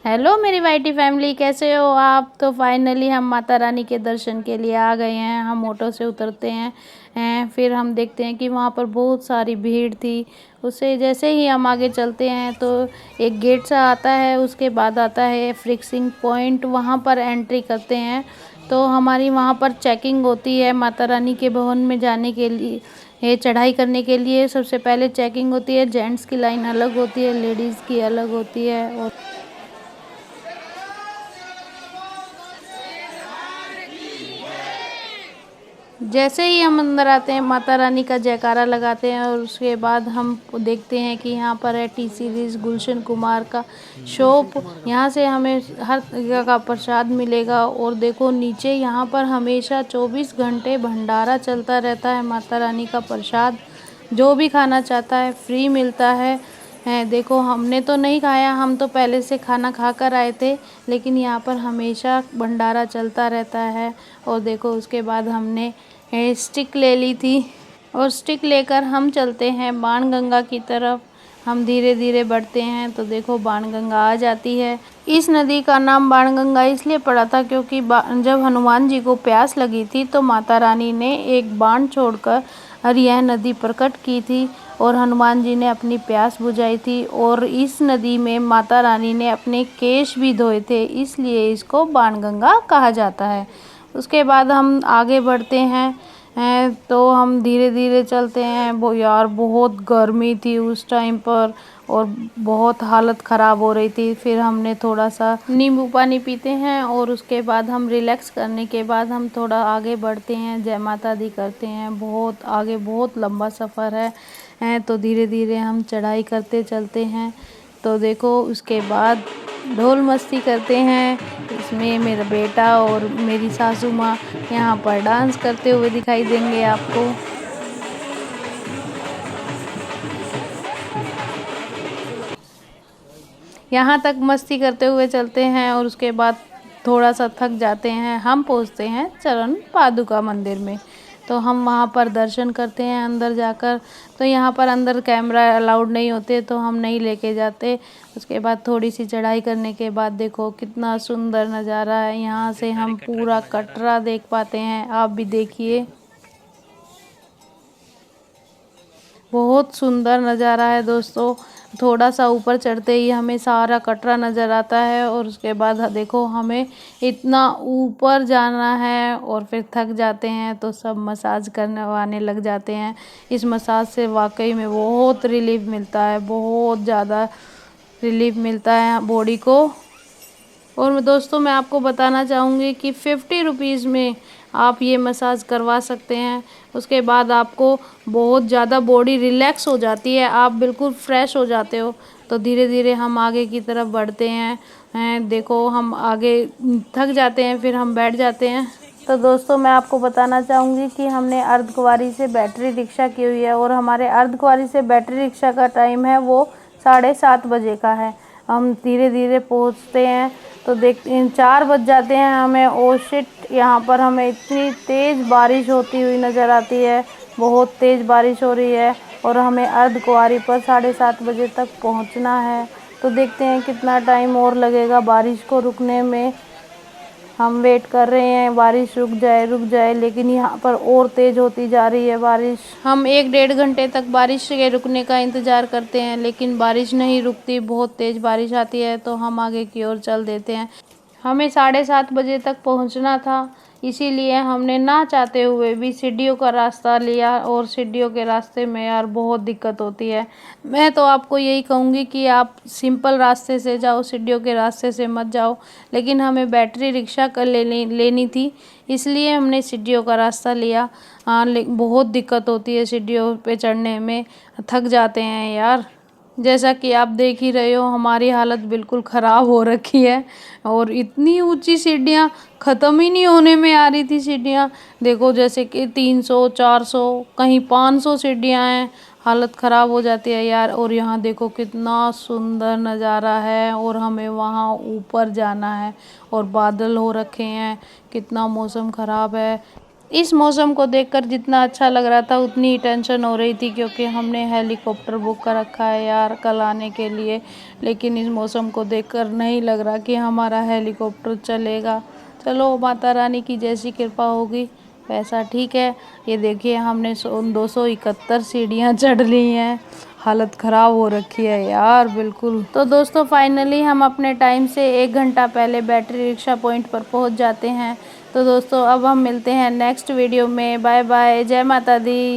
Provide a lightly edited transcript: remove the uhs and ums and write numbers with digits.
Hello मेरी YT family, कैसे हो आप। तो फाइनली हम माता रानी के दर्शन के लिए आ गए हैं। हम ऑटो से उतरते हैं फिर हम देखते हैं कि वहाँ पर बहुत सारी भीड़ थी। उससे जैसे ही हम आगे चलते हैं तो एक गेट सा आता है, उसके बाद आता है फिक्सिंग पॉइंट। वहाँ पर एंट्री करते हैं तो हमारी वहाँ पर चेकिंग होती है। माता रानी के भवन में जाने के लिए, चढ़ाई करने के लिए सबसे पहले चेकिंग होती है। जेंट्स की लाइन अलग होती है, लेडीज़ की अलग होती है। और जैसे ही हम अंदर आते हैं माता रानी का जयकारा लगाते हैं और उसके बाद हम देखते हैं कि यहाँ पर है टी सीरीज़ गुलशन कुमार का शॉप। यहाँ से हमें हर तरह का प्रसाद मिलेगा। और देखो नीचे यहाँ पर हमेशा 24 घंटे भंडारा चलता रहता है। माता रानी का प्रसाद जो भी खाना चाहता है फ्री मिलता है। देखो हमने तो नहीं खाया, हम तो पहले से खाना खा कर आए थे, लेकिन यहाँ पर हमेशा भंडारा चलता रहता है। और देखो उसके बाद हमने स्टिक ले ली थी और स्टिक लेकर हम चलते हैं बाणगंगा की तरफ। हम धीरे धीरे बढ़ते हैं तो देखो बाणगंगा आ जाती है। इस नदी का नाम बाणगंगा इसलिए पड़ा था क्योंकि जब हनुमान जी को प्यास लगी थी तो माता रानी ने एक बाण छोड़कर यह नदी प्रकट की थी और हनुमान जी ने अपनी प्यास बुझाई थी। और इस नदी में माता रानी ने अपने केश भी धोए थे, इसलिए इसको बाणगंगा कहा जाता है। उसके बाद हम आगे बढ़ते हैं तो हम धीरे धीरे चलते हैं। वो यार बहुत गर्मी थी उस टाइम पर और बहुत हालत ख़राब हो रही थी। फिर हमने थोड़ा सा नींबू पानी पीते हैं और उसके बाद हम रिलैक्स करने के बाद हम थोड़ा आगे बढ़ते हैं, जय माता दी करते हैं। बहुत आगे बहुत लंबा सफ़र है तो धीरे धीरे हम चढ़ाई करते चलते हैं। तो देखो उसके बाद ढोल मस्ती करते हैं। इसमें मेरा बेटा और मेरी सासू माँ यहाँ पर डांस करते हुए दिखाई देंगे आपको। यहाँ तक मस्ती करते हुए चलते हैं और उसके बाद थोड़ा सा थक जाते हैं। हम पहुँचते हैं चरण पादुका मंदिर में, तो हम वहाँ पर दर्शन करते हैं अंदर जाकर। तो यहाँ पर अंदर कैमरा अलाउड नहीं होते तो हम नहीं लेके जाते। उसके बाद थोड़ी सी चढ़ाई करने के बाद देखो कितना सुंदर नज़ारा है। यहाँ से हम पूरा कटरा देख पाते हैं, आप भी देखिए। बहुत सुंदर नज़ारा है दोस्तों। थोड़ा सा ऊपर चढ़ते ही हमें सारा कटरा नज़र आता है और उसके बाद देखो हमें इतना ऊपर जाना है और फिर थक जाते हैं तो सब मसाज करने वाने लग जाते हैं। इस मसाज से वाकई में बहुत रिलीफ मिलता है, बहुत ज़्यादा रिलीफ मिलता है बॉडी को। और दोस्तों मैं आपको बताना चाहूँगी कि 50 रुपीज़ में आप ये मसाज करवा सकते हैं। उसके बाद आपको बहुत ज़्यादा बॉडी रिलैक्स हो जाती है, आप बिल्कुल फ्रेश हो जाते हो। तो धीरे धीरे हम आगे की तरफ बढ़ते हैं देखो हम आगे थक जाते हैं फिर हम बैठ जाते हैं। तो दोस्तों मैं आपको बताना चाहूँगी कि हमने अर्धकुंवारी से बैटरी रिक्शा की हुई है और हमारे अर्धकुंवारी से बैटरी रिक्शा का टाइम है वो 7:30 बजे का है। हम धीरे धीरे पहुँचते हैं तो देखते हैं 4 बज जाते हैं हमें। ओ शिट, यहाँ पर हमें इतनी तेज़ बारिश होती हुई नज़र आती है, बहुत तेज़ बारिश हो रही है और हमें अर्धकुंवारी पर 7:30 बजे तक पहुँचना है। तो देखते हैं कितना टाइम और लगेगा बारिश को रुकने में। हम वेट कर रहे हैं बारिश रुक जाए, लेकिन यहाँ पर और तेज़ होती जा रही है बारिश। हम 1-1.5 घंटे तक बारिश के रुकने का इंतज़ार करते हैं, लेकिन बारिश नहीं रुकती, बहुत तेज़ बारिश आती है तो हम आगे की ओर चल देते हैं। हमें 7:30 बजे तक पहुँचना था, इसीलिए हमने ना चाहते हुए भी सीढ़ियों का रास्ता लिया और सीढ़ियों के रास्ते में यार बहुत दिक्कत होती है। मैं तो आपको यही कहूँगी कि आप सिंपल रास्ते से जाओ, सीढ़ियों के रास्ते से मत जाओ। लेकिन हमें बैटरी रिक्शा कर लेनी थी, इसलिए हमने सीढ़ियों का रास्ता लिया। हाँ बहुत दिक्कत होती है सीढ़ियों पे चढ़ने में, थक जाते हैं यार। जैसा कि आप देख ही रहे हो हमारी हालत बिल्कुल ख़राब हो रखी है और इतनी ऊंची सीढ़ियाँ ख़त्म ही नहीं होने में आ रही थी। सीढ़ियाँ देखो जैसे कि 300 400 कहीं 500 सीढ़ियाँ हैं, हालत ख़राब हो जाती है यार। और यहाँ देखो कितना सुंदर नज़ारा है और हमें वहाँ ऊपर जाना है और बादल हो रखे हैं, कितना मौसम ख़राब है। इस मौसम को देखकर जितना अच्छा लग रहा था उतनी ही टेंशन हो रही थी, क्योंकि हमने हेलीकॉप्टर बुक कर रखा है यार कल आने के लिए। लेकिन इस मौसम को देखकर नहीं लग रहा कि हमारा हेलीकॉप्टर चलेगा। चलो माता रानी की जैसी कृपा होगी वैसा ठीक है। ये देखिए हमने 271 सीढ़ियाँ चढ़ ली हैं। हालत ख़राब हो रखी है यार बिल्कुल। तो दोस्तों फाइनली हम अपने टाइम से 1 घंटा पहले बैटरी रिक्शा पॉइंट पर पहुंच जाते हैं। तो दोस्तों अब हम मिलते हैं नेक्स्ट वीडियो में। बाय बाय, जय माता दी।